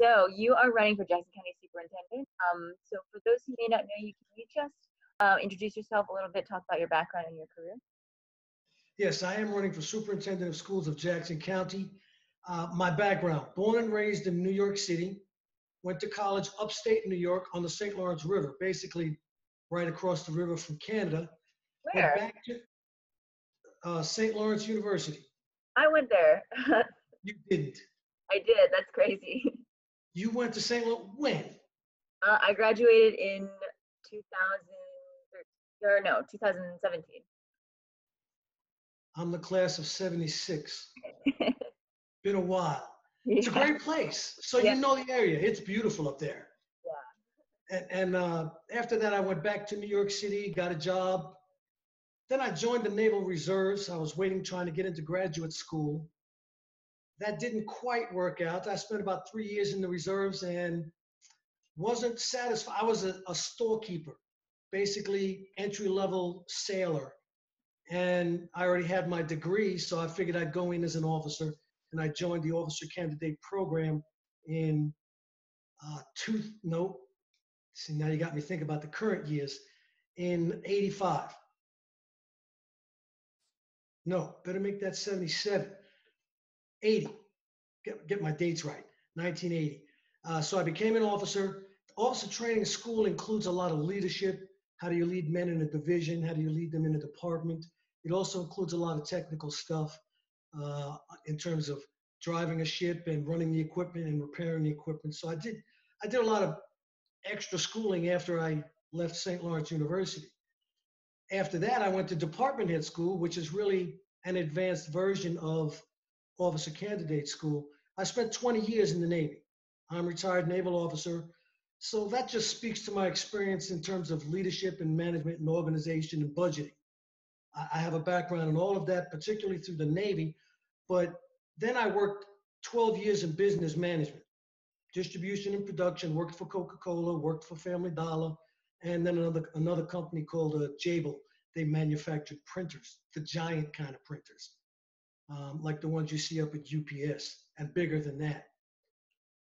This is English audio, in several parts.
So you are running for Jackson County Superintendent. So for those who may not know you, can you just introduce yourself a little bit, talk about your background and your career? Yes, I am running for Superintendent of Schools of Jackson County. My background, born and raised in New York City, went to college upstate New York on the St. Lawrence River, basically right across the river from Canada. Went Where? back to St. Lawrence University. I went there. You didn't. I did. That's crazy. You went to St. Lawrence when? I graduated in 2013, or no, 2017. I'm the class of 76. Been a while. It's a Yeah. great place. So Yeah. you know the area. It's beautiful up there. Yeah. And after that, I went back to New York City, got a job. Then I joined the Naval Reserves. I was waiting, trying to get into graduate school. That didn't quite work out. I spent about 3 years in the reserves and wasn't satisfied. I was a storekeeper, basically entry-level sailor. And I already had my degree, so I figured I'd go in as an officer. And I joined the officer candidate program in see, now you got me thinking about the current years. In 85. No, better make that 77. 80. Get my dates right. 1980. So I became an officer. Officer training school includes a lot of leadership. How do you lead men in a division? How do you lead them in a department? It also includes a lot of technical stuff in terms of driving a ship and running the equipment and repairing the equipment. So I did a lot of extra schooling after I left St. Lawrence University. After that, I went to department head school, which is really an advanced version of officer candidate school. I spent 20 years in the Navy. I'm a retired naval officer. So that just speaks to my experience in terms of leadership and management and organization and budgeting. I have a background in all of that, particularly through the Navy. But then I worked 12 years in business management, distribution and production, worked for Coca-Cola, worked for Family Dollar, and then another company called Jabil. They manufactured printers, the giant kind of printers, like the ones you see up at UPS, and bigger than that.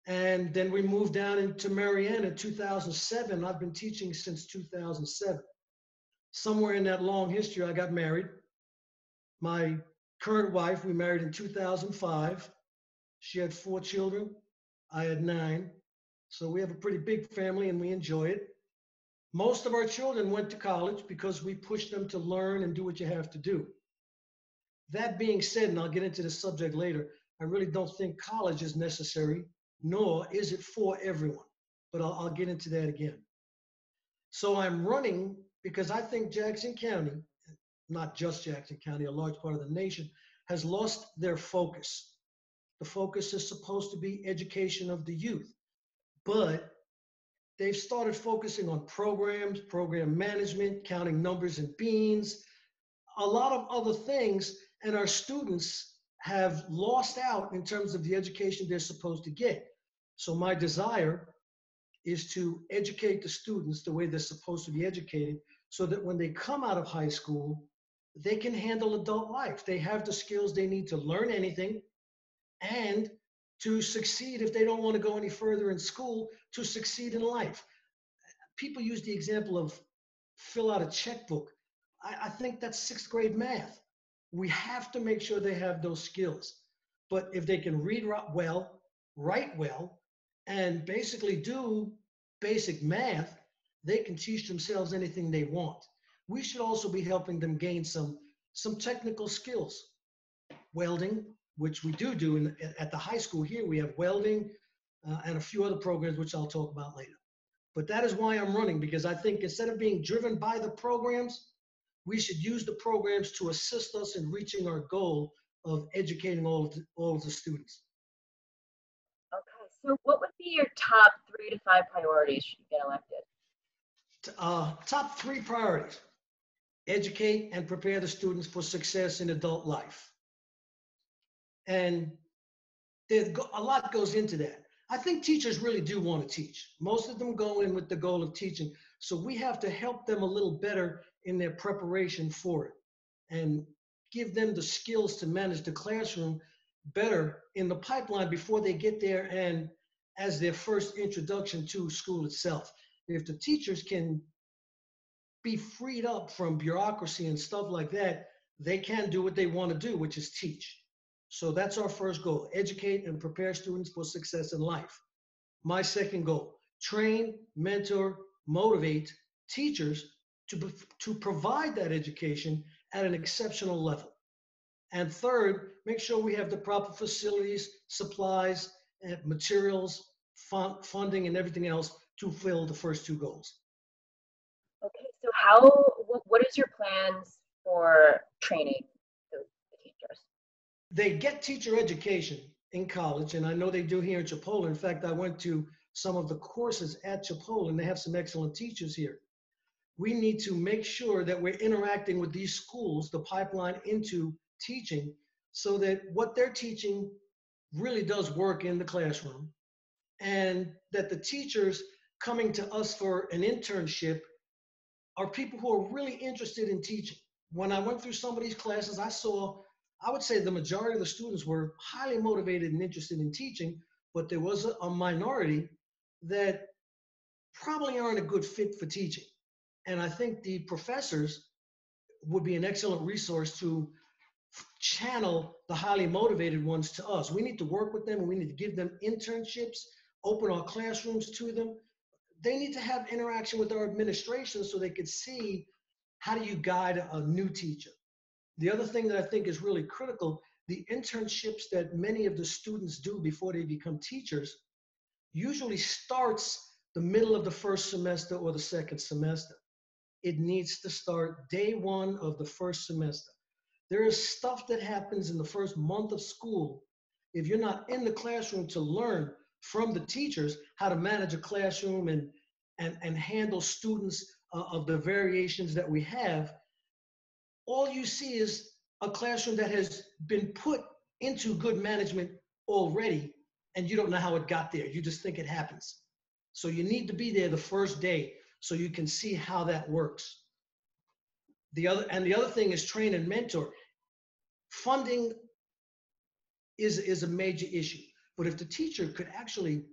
And then we moved down into Marianne in 2007. I've been teaching since 2007. Somewhere in that long history, I got married. My current wife, we married in 2005. She had 4 children. I had 9. So we have a pretty big family and we enjoy it. Most of our children went to college because we pushed them to learn and do what you have to do. That being said, and I'll get into the subject later, I really don't think college is necessary, nor is it for everyone. But I'll get into that again. So I'm running because I think Jackson County, not just Jackson County, a large part of the nation, has lost their focus. The focus is supposed to be education of the youth, but they've started focusing on programs, program management, counting numbers and beans, a lot of other things, and our students have lost out in terms of the education they're supposed to get. So my desire is to educate the students the way they're supposed to be educated so that when they come out of high school, they can handle adult life. They have the skills they need to learn anything and to succeed if they don't want to go any further in school, to succeed in life. People use the example of fill out a checkbook. I think that's 6th grade math. We have to make sure they have those skills. But if they can read well, write well, and basically do basic math, they can teach themselves anything they want. We should also be helping them gain some technical skills. Welding, which we do at the high school here. We have welding and a few other programs, which I'll talk about later. But that is why I'm running, because I think instead of being driven by the programs, we should use the programs to assist us in reaching our goal of educating all of the students. Okay, so what would be your top 3 to 5 priorities should you get elected? Top 3 priorities: educate and prepare the students for success in adult life. And a lot goes into that. I think teachers really do want to teach. Most of them go in with the goal of teaching. So we have to help them a little better in their preparation for it and give them the skills to manage the classroom better in the pipeline before they get there and as their first introduction to school itself. If the teachers can be freed up from bureaucracy and stuff like that, they can do what they want to do, which is teach. So that's our first goal: educate and prepare students for success in life. My second goal: train, mentor, motivate teachers to provide that education at an exceptional level. And third, make sure we have the proper facilities, supplies, and materials, funding, and everything else to fill the first two goals. Okay, so what is your plans for training the teachers? They get teacher education in college, and I know they do here in Chipola. In fact, I went to some of the courses at Chipola, and they have some excellent teachers here. We need to make sure that we're interacting with these schools, the pipeline into teaching, so that what they're teaching really does work in the classroom, and that the teachers coming to us for an internship are people who are really interested in teaching. When I went through some of these classes, I would say the majority of the students were highly motivated and interested in teaching, but there was a minority that probably aren't a good fit for teaching. And I think the professors would be an excellent resource to channel the highly motivated ones to us. We need to work with them, and we need to give them internships, open our classrooms to them. They need to have interaction with our administration so they could see, how do you guide a new teacher? The other thing that I think is really critical, the internships that many of the students do before they become teachers usually starts the middle of the first semester or the second semester. It needs to start day one of the first semester. There is stuff that happens in the first month of school. If you're not in the classroom to learn from the teachers how to manage a classroom and handle students of the variations that we have, all you see is a classroom that has been put into good management already, and you don't know how it got there. You just think it happens. So you need to be there the first day so you can see how that works. The other thing is train and mentor. Funding is a major issue, but if the teacher could actually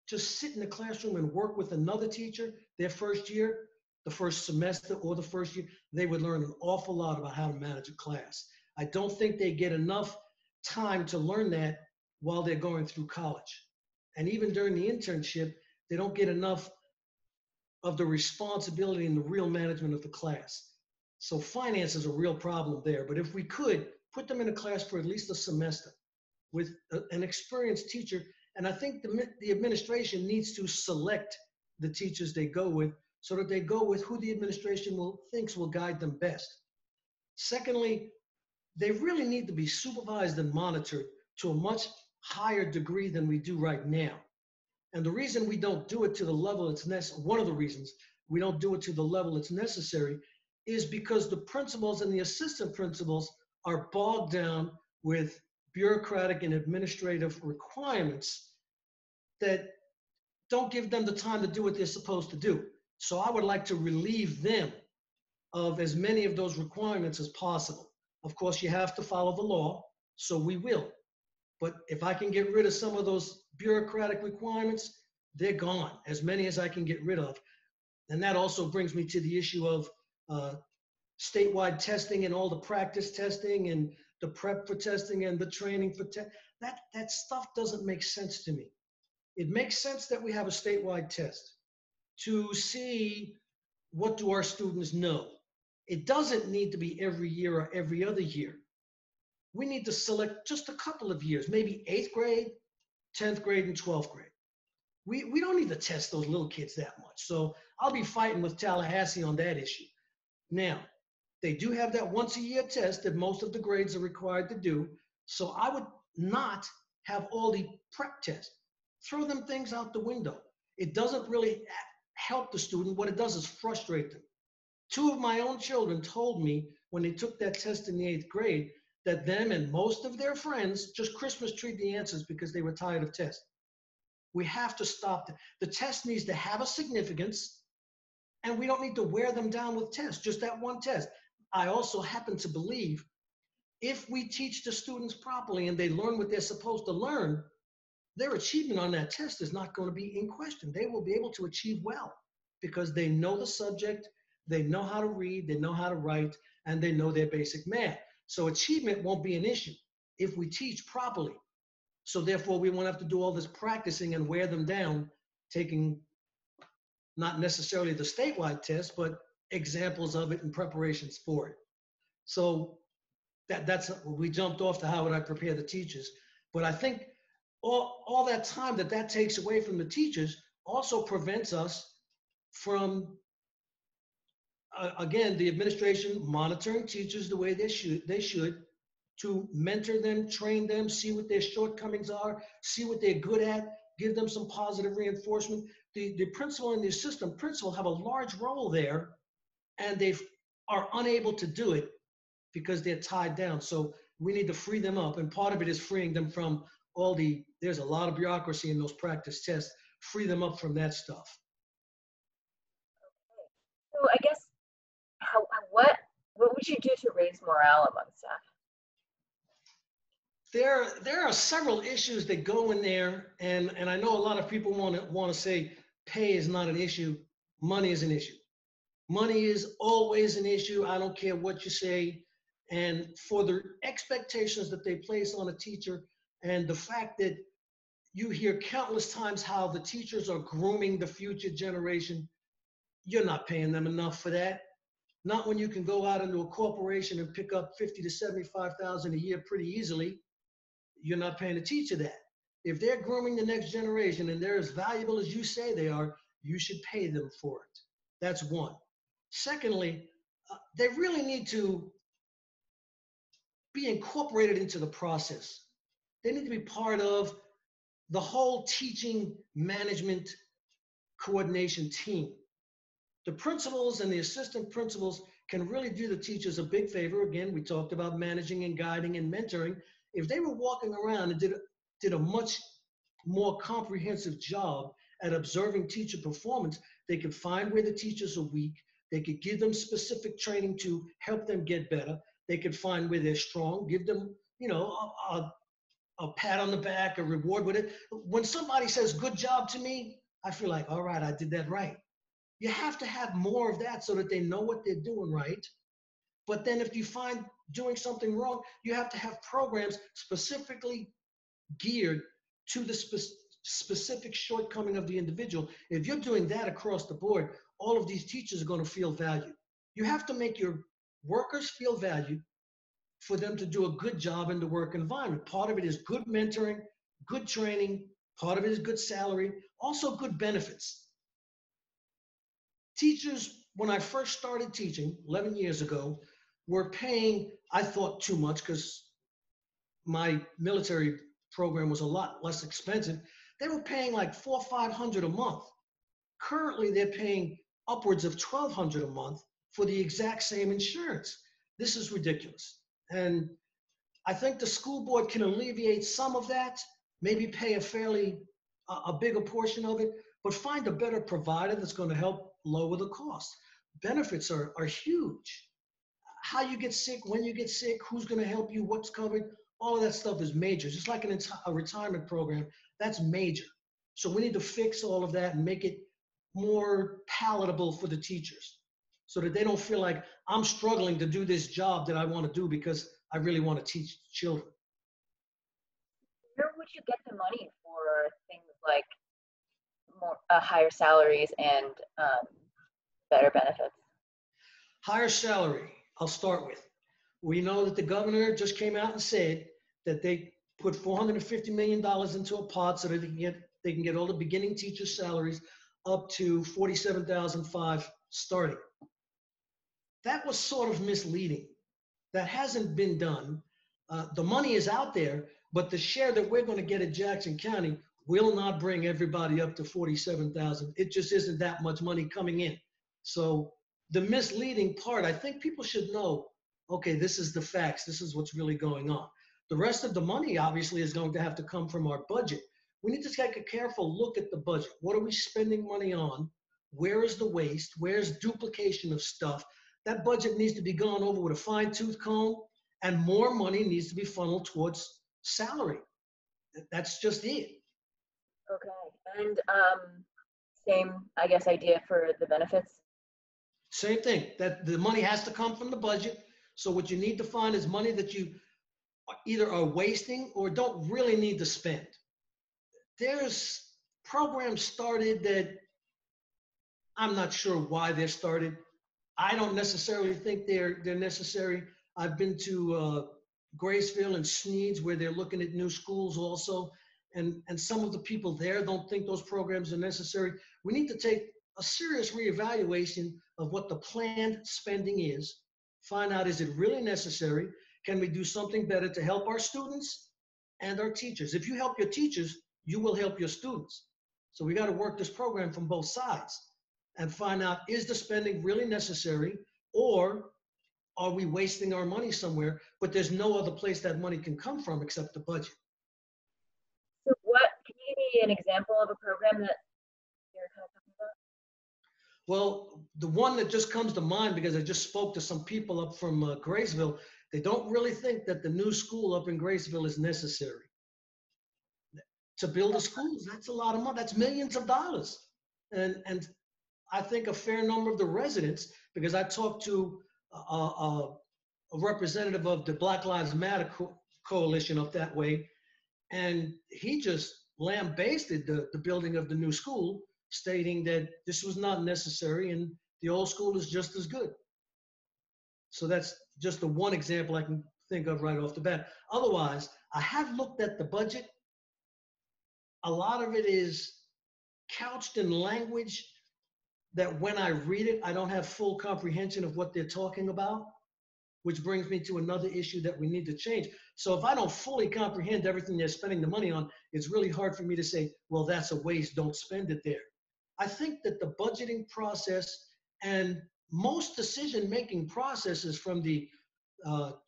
just sit in the classroom and work with another teacher their first year, the first semester or the first year, they would learn an awful lot about how to manage a class. I don't think they get enough time to learn that while they're going through college. And even during the internship, they don't get enough of the responsibility and the real management of the class. So finance is a real problem there. But if we could put them in a class for at least a semester with an experienced teacher, and I think the administration needs to select the teachers they go with so that they go with who the administration thinks will guide them best. Secondly, they really need to be supervised and monitored to a much higher degree than we do right now. And the reason we don't do it to the level it's necessary, one of the reasons we don't do it to the level it's necessary, is because the principals and the assistant principals are bogged down with bureaucratic and administrative requirements that don't give them the time to do what they're supposed to do. So I would like to relieve them of as many of those requirements as possible. Of course, you have to follow the law, so we will. But if I can get rid of some of those bureaucratic requirements, they're gone, as many as I can get rid of. And that also brings me to the issue of statewide testing and all the practice testing and the prep for testing and the training for that stuff doesn't make sense to me. It makes sense that we have a statewide test to see what do our students know. It doesn't need to be every year or every other year. We need to select just a couple of years, maybe 8th grade, 10th grade, and 12th grade. We don't need to test those little kids that much. So I'll be fighting with Tallahassee on that issue. Now, they do have that once a year test that most of the grades are required to do. So I would not have all the prep tests. Throw them things out the window. It doesn't really help the student. What it does is frustrate them. 2 of my own children told me when they took that test in the 8th grade that them and most of their friends just Christmas treed the answers because they were tired of tests. We have to stop that. The test needs to have a significance, and we don't need to wear them down with tests, just that one test. I also happen to believe if we teach the students properly and they learn what they're supposed to learn, their achievement on that test is not going to be in question. They will be able to achieve well because they know the subject, they know how to read, they know how to write, and they know their basic math. So achievement won't be an issue if we teach properly. So therefore, we won't have to do all this practicing and wear them down, taking not necessarily the statewide test, but examples of it and preparations for it. So that's we jumped off to how would I prepare the teachers. But I think all that time that takes away from the teachers also prevents us from, again, the administration monitoring teachers the way they should to mentor them, train them, see what their shortcomings are, see what they're good at, give them some positive reinforcement. The principal and the assistant principal have a large role there, and they are unable to do it because they're tied down. So we need to free them up. And part of it is freeing them from there's a lot of bureaucracy in those practice tests, free them up from that stuff. So I guess, what would you do to raise morale among staff? There are several issues that go in there, and I know a lot of people want to say pay is not an issue, money is an issue. Money is always an issue. I don't care what you say. And for the expectations that they place on a teacher and the fact that you hear countless times how the teachers are grooming the future generation, you're not paying them enough for that. Not when you can go out into a corporation and pick up $50,000 to $75,000 a year pretty easily. You're not paying a teacher that. If they're grooming the next generation and they're as valuable as you say they are, you should pay them for it. That's one. Secondly, they really need to be incorporated into the process. They need to be part of the whole teaching management coordination team. The principals and the assistant principals can really do the teachers a big favor. Again, we talked about managing and guiding and mentoring. If they were walking around and did a much more comprehensive job at observing teacher performance, they could find where the teachers are weak. They could give them specific training to help them get better. They could find where they're strong, give them, a pat on the back, a reward with it. When somebody says, good job to me, I feel like, all right, I did that right. You have to have more of that so that they know what they're doing right. But then if you find doing something wrong, you have to have programs specifically geared to the specific shortcoming of the individual. If you're doing that across the board, all of these teachers are going to feel valued. You have to make your workers feel valued for them to do a good job in the work environment. Part of it is good mentoring, good training. Part of it is good salary, also good benefits. Teachers, when I first started teaching 11 years ago, were paying, I thought, too much because my military program was a lot less expensive. They were paying like $400 or $500 a month. Currently, they're paying upwards of $1,200 a month for the exact same insurance. This is ridiculous. And I think the school board can alleviate some of that, maybe pay a bigger portion of it, but find a better provider that's going to help lower the cost. Benefits are huge. How you get sick, when you get sick, who's going to help you, what's covered, all of that stuff is major. Just like a retirement program, that's major. So we need to fix all of that and make it more palatable for the teachers so that they don't feel like I'm struggling to do this job that I want to do because I really want to teach children. Where would you get the money for things like higher salaries and better benefits? Higher salary, I'll start with. We know that the governor just came out and said that they put $450 million into a pot so that they can get all the beginning teacher salaries up to $47,500 starting. That was sort of misleading. That hasn't been done. The money is out there, but the share that we're going to get at Jackson County will not bring everybody up to $47,000. It just isn't that much money coming in. So the misleading part, I think people should know, okay, this is the facts. This is what's really going on. The rest of the money obviously is going to have to come from our budget. We need to take a careful look at the budget. What are we spending money on? Where is the waste? Where's duplication of stuff? That budget needs to be gone over with a fine-tooth comb, and more money needs to be funneled towards salary. That's just it. Okay. And same, I guess, idea for the benefits. Same thing, that the money has to come from the budget. So what you need to find is money that you either are wasting or don't really need to spend. There's programs started that I'm not sure why they're started. I don't necessarily think they're necessary. I've been to Graceville and Sneeds where they're looking at new schools also, and some of the people there don't think those programs are necessary. We need to take a serious reevaluation of what the planned spending is, find out, is it really necessary? Can we do something better to help our students and our teachers? If you help your teachers, you will help your students. So we got to work this program from both sides and find out, is the spending really necessary, or are we wasting our money somewhere, but there's no other place that money can come from except the budget. So what, can you give me an example of a program that you're kind of talking about? Well, the one that just comes to mind, because I just spoke to some people up from Graceville, they don't really think that the new school up in Graceville is necessary. To build a school, that's a lot of money. That's millions of dollars. And I think a fair number of the residents, because I talked to a representative of the Black Lives Matter coalition up that way, and he just lambasted the building of the new school, stating that this was not necessary and the old school is just as good. So that's just the one example I can think of right off the bat. Otherwise, I have looked at the budget. A lot of it is couched in language that when I read it, I don't have full comprehension of what they're talking about, which brings me to another issue that we need to change. So if I don't fully comprehend everything they're spending the money on, it's really hard for me to say, well, that's a waste, don't spend it there. I think that the budgeting process and most decision-making processes from the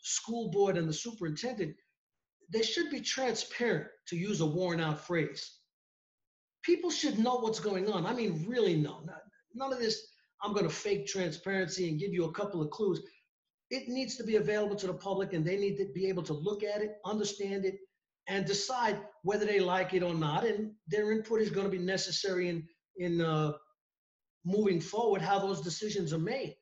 school board and the superintendent, they should be transparent, to use a worn-out phrase. People should know what's going on. I mean, really know. None of this, I'm going to fake transparency and give you a couple of clues. It needs to be available to the public, and they need to be able to look at it, understand it, and decide whether they like it or not. And their input is going to be necessary in moving forward, how those decisions are made.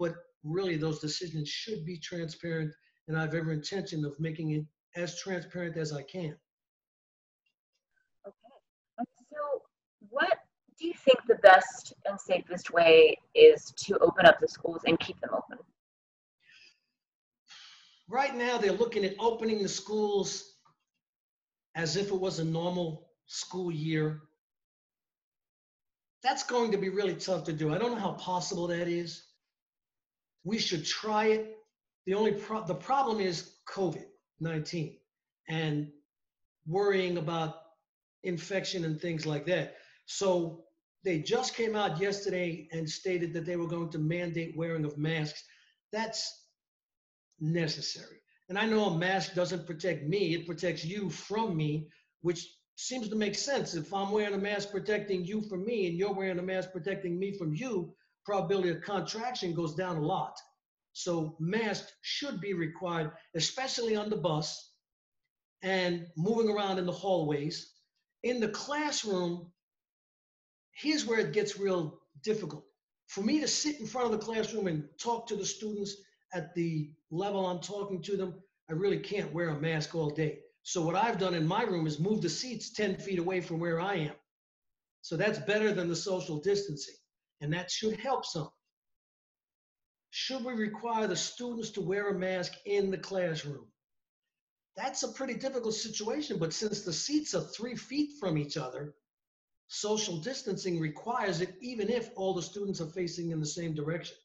But really, those decisions should be transparent, and I have every intention of making it as transparent as I can. Okay. So what do you think the best and safest way is to open up the schools and keep them open? Right now, they're looking at opening the schools as if it was a normal school year. That's going to be really tough to do. I don't know how possible that is. We should try it. The problem is COVID-19 and worrying about infection and things like that. So they just came out yesterday and stated that they were going to mandate wearing of masks. That's necessary. And I know a mask doesn't protect me, it protects you from me, which seems to make sense. If I'm wearing a mask protecting you from me and you're wearing a mask protecting me from you, probability of contraction goes down a lot. So masks should be required, especially on the bus and moving around in the hallways. In the classroom, here's where it gets real difficult. For me to sit in front of the classroom and talk to the students at the level I'm talking to them, I really can't wear a mask all day. So what I've done in my room is move the seats 10 feet away from where I am. So that's better than the social distancing, and that should help some. Should we require the students to wear a mask in the classroom? That's a pretty difficult situation, but since the seats are 3 feet from each other, social distancing requires it even if all the students are facing in the same direction.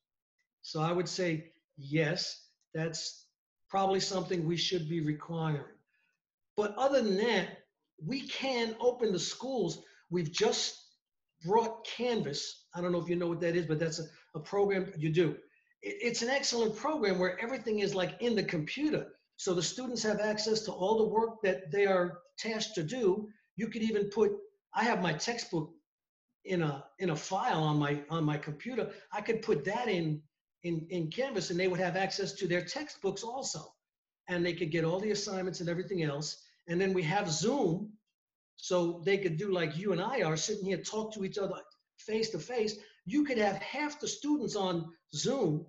So I would say, yes, that's probably something we should be requiring. But other than that, we can open the schools. We've just brought Canvas. I don't know if you know what that is, but that's a program you do. It's an excellent program where everything is like in the computer. So the students have access to all the work that they are tasked to do. You could even I have my textbook in a file on my computer. I could put that in Canvas, and they would have access to their textbooks also. And they could get all the assignments and everything else. And then we have Zoom, So they could do like you and I are sitting here, talk to each other face to face. You could have half the students on Zoom,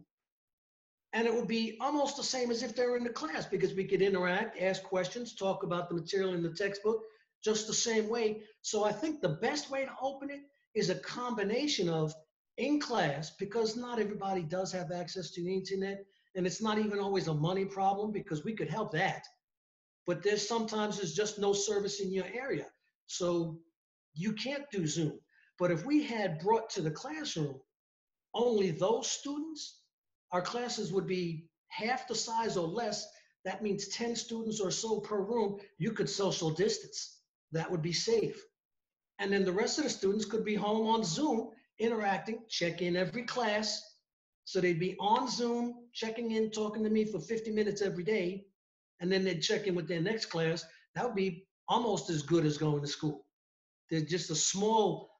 and it would be almost the same as if they were in the class, because we could interact, ask questions, talk about the material in the textbook just the same way. So I think the best way to open it is a combination of in class, because not everybody does have access to the internet, and it's not even always a money problem, because we could help that. But there's just no service in your area. So you can't do Zoom. But if we had brought to the classroom only those students, our classes would be half the size or less. That means 10 students or so per room. You could social distance. That would be safe. And then the rest of the students could be home on Zoom, interacting, check in every class. So they'd be on Zoom, checking in, talking to me for 50 minutes every day. And then they'd check in with their next class. That would be almost as good as going to school. There's just a small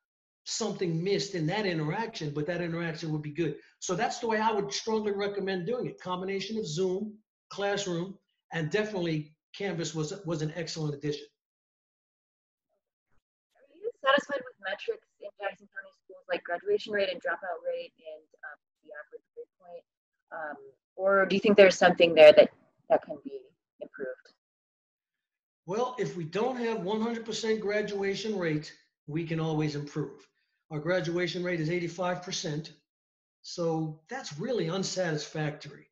something missed in that interaction, but that interaction would be good. So that's the way I would strongly recommend doing it. Combination of Zoom, classroom, and definitely Canvas was an excellent addition. Are you satisfied with metrics in Jackson County schools like graduation rate and dropout rate and the average grade point? Or do you think there's something there that can be improved? Well, if we don't have 100% graduation rate, we can always improve. Our graduation rate is 85%. So that's really unsatisfactory.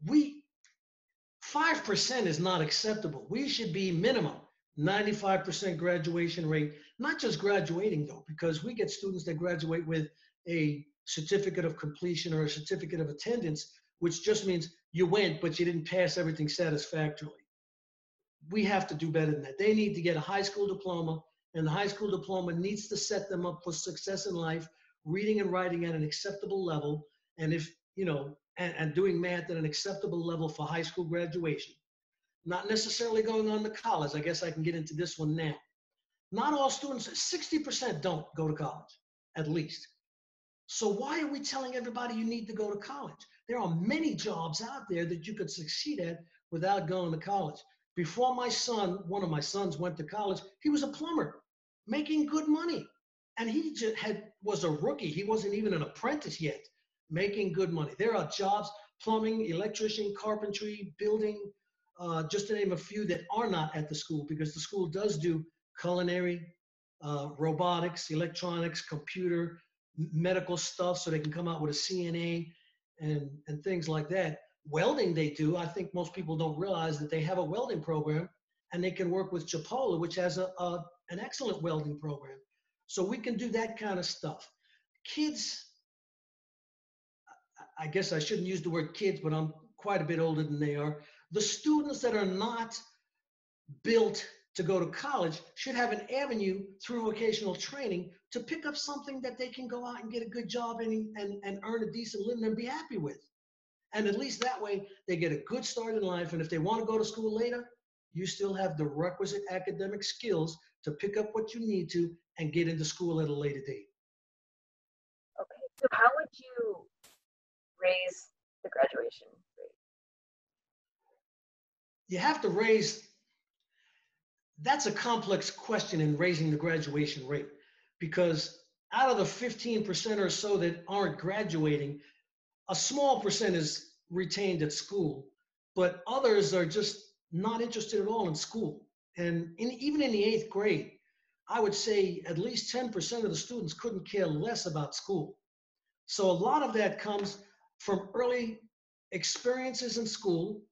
5% is not acceptable. We should be minimum 95% graduation rate, not just graduating though, because we get students that graduate with a certificate of completion or a certificate of attendance, which just means you went, but you didn't pass everything satisfactorily. We have to do better than that. They need to get a high school diploma, and the high school diploma needs to set them up for success in life, reading and writing at an acceptable level, and if, and doing math at an acceptable level for high school graduation. Not necessarily going on to college. I guess I can get into this one now. Not all students, 60% don't go to college, at least. So why are we telling everybody you need to go to college? There are many jobs out there that you could succeed at without going to college. Before one of my sons went to college, he was a plumber, making good money. And he just was a rookie. He wasn't even an apprentice yet, making good money. There are jobs, plumbing, electrician, carpentry, building, just to name a few that are not at the school, because the school does do culinary, robotics, electronics, computer, medical stuff, so they can come out with a CNA and things like that. Welding they do. I think most people don't realize that they have a welding program, and they can work with Chipola, which has an excellent welding program. So we can do that kind of stuff. Kids, I guess I shouldn't use the word kids, but I'm quite a bit older than they are. The students that are not built to go to college should have an avenue through vocational training to pick up something that they can go out and get a good job in and earn a decent living and be happy with. And at least that way, they get a good start in life. And if they want to go to school later, you still have the requisite academic skills to pick up what you need to and get into school at a later date. Okay, so how would you raise the graduation rate? You have to that's a complex question in raising the graduation rate, because out of the 15% or so that aren't graduating, a small percent is retained at school, but others are just not interested at all in school. And even in the 8th grade, I would say at least 10% of the students couldn't care less about school. So a lot of that comes from early experiences in school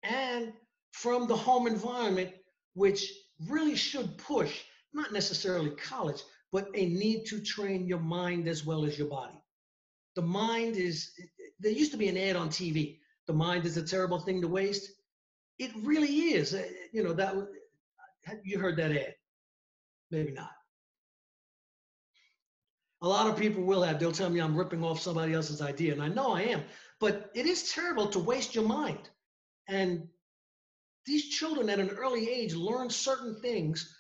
and from the home environment, which really should push, not necessarily college, but a need to train your mind as well as your body. The mind there used to be an ad on TV. The mind is a terrible thing to waste. It really is. You heard that ad. Maybe not. A lot of people will have. They'll tell me I'm ripping off somebody else's idea, and I know I am. But it is terrible to waste your mind. And these children at an early age learn certain things.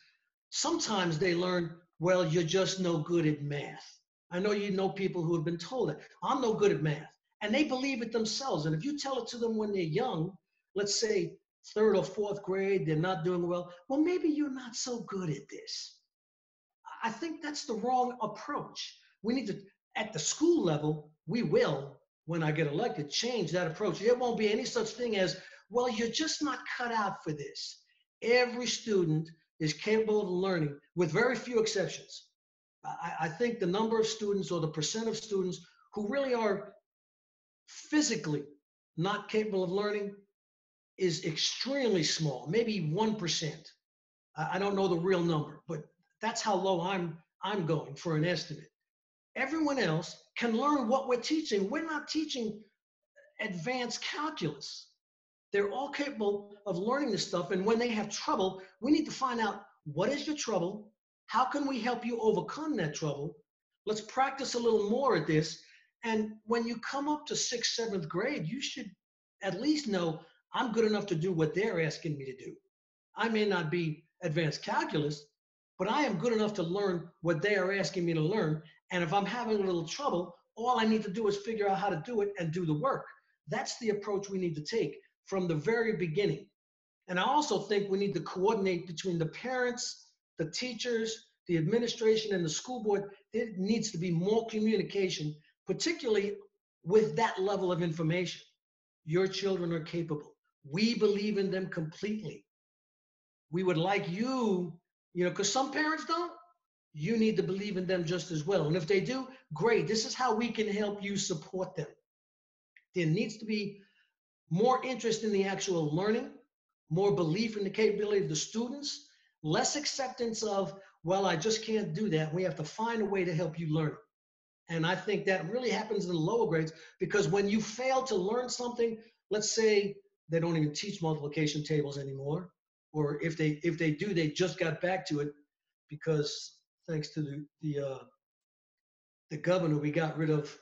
Sometimes they learn, well, you're just no good at math. I know people who have been told that. I'm no good at math. And they believe it themselves. And if you tell it to them when they're young, let's say third or fourth grade, they're not doing well. Well, maybe you're not so good at this. I think that's the wrong approach. We need to, at the school level, we will, when I get elected, change that approach. There won't be any such thing as, well, you're just not cut out for this. Every student is capable of learning, with very few exceptions. I think the number of students or the percent of students who really are physically not capable of learning is extremely small, maybe 1%. I don't know the real number, but that's how low I'm going for an estimate. Everyone else can learn what we're teaching. We're not teaching advanced calculus. They're all capable of learning this stuff. And when they have trouble, we need to find out, what is your trouble? How can we help you overcome that trouble? Let's practice a little more at this. And when you come up to 6th, 7th grade, you should at least know I'm good enough to do what they're asking me to do. I may not be advanced calculus, but I am good enough to learn what they are asking me to learn. And if I'm having a little trouble, all I need to do is figure out how to do it and do the work. That's the approach we need to take from the very beginning. And I also think we need to coordinate between the parents, the teachers, the administration, and the school board. There needs to be more communication, particularly with that level of information. Your children are capable. We believe in them completely. We would like you, because some parents don't, you need to believe in them just as well. And if they do, great. This is how we can help you support them. There needs to be more interest in the actual learning, more belief in the capability of the students, less acceptance of, well, I just can't do that. We have to find a way to help you learn. And I think that really happens in the lower grades, because when you fail to learn something, let's say they don't even teach multiplication tables anymore, or if they do, they just got back to it because thanks to the governor, we got rid of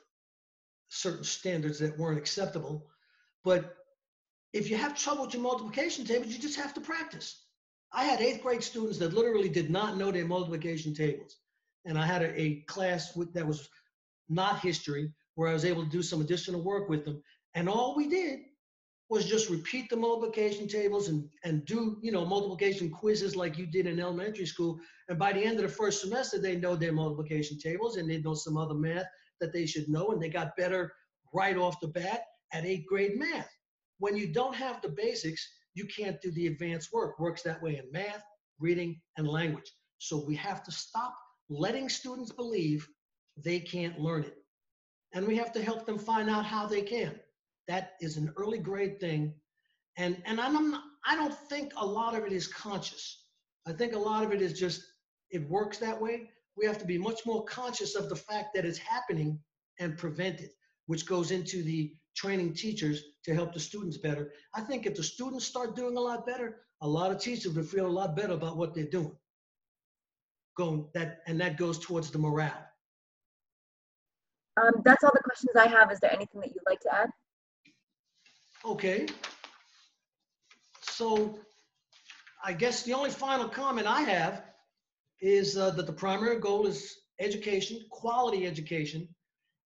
certain standards that weren't acceptable. But if you have trouble with your multiplication tables, you just have to practice. I had 8th grade students that literally did not know their multiplication tables. And I had a class that was not history, where I was able to do some additional work with them. And all we did was just repeat the multiplication tables and do, multiplication quizzes like you did in elementary school. And by the end of the first semester, they know their multiplication tables and they know some other math that they should know. And they got better right off the bat at 8th grade math. When you don't have the basics, you can't do the advanced work. Works that way in math, reading, and language. So we have to stop letting students believe they can't learn it. And we have to help them find out how they can. That is an early grade thing. And I don't think a lot of it is conscious. I think a lot of it is just, it works that way. We have to be much more conscious of the fact that it's happening and prevent it, which goes into the training teachers to help the students better. I think if the students start doing a lot better, a lot of teachers will feel a lot better about what they're doing. And that goes towards the morale. That's all the questions I have. Is there anything that you'd like to add? Okay. So I guess the only final comment I have is that the primary goal is education, quality education,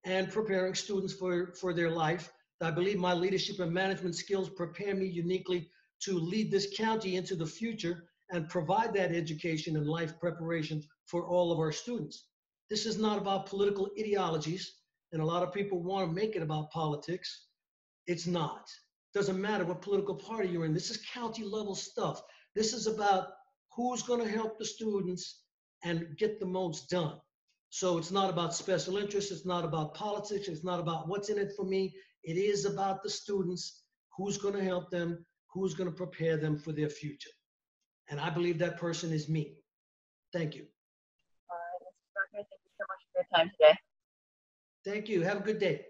and preparing students for their life. I believe my leadership and management skills prepare me uniquely to lead this county into the future and provide that education and life preparation for all of our students. This is not about political ideologies, and a lot of people want to make it about politics. It's not. Doesn't matter what political party you're in. This is county level stuff. This is about who's going to help the students and get the most done. So it's not about special interests. It's not about politics. It's not about what's in it for me. It is about the students, who's going to help them, who's going to prepare them for their future. And I believe that person is me. Thank you. All right, Mr. Brockner, thank you so much for your time today. Thank you. Have a good day.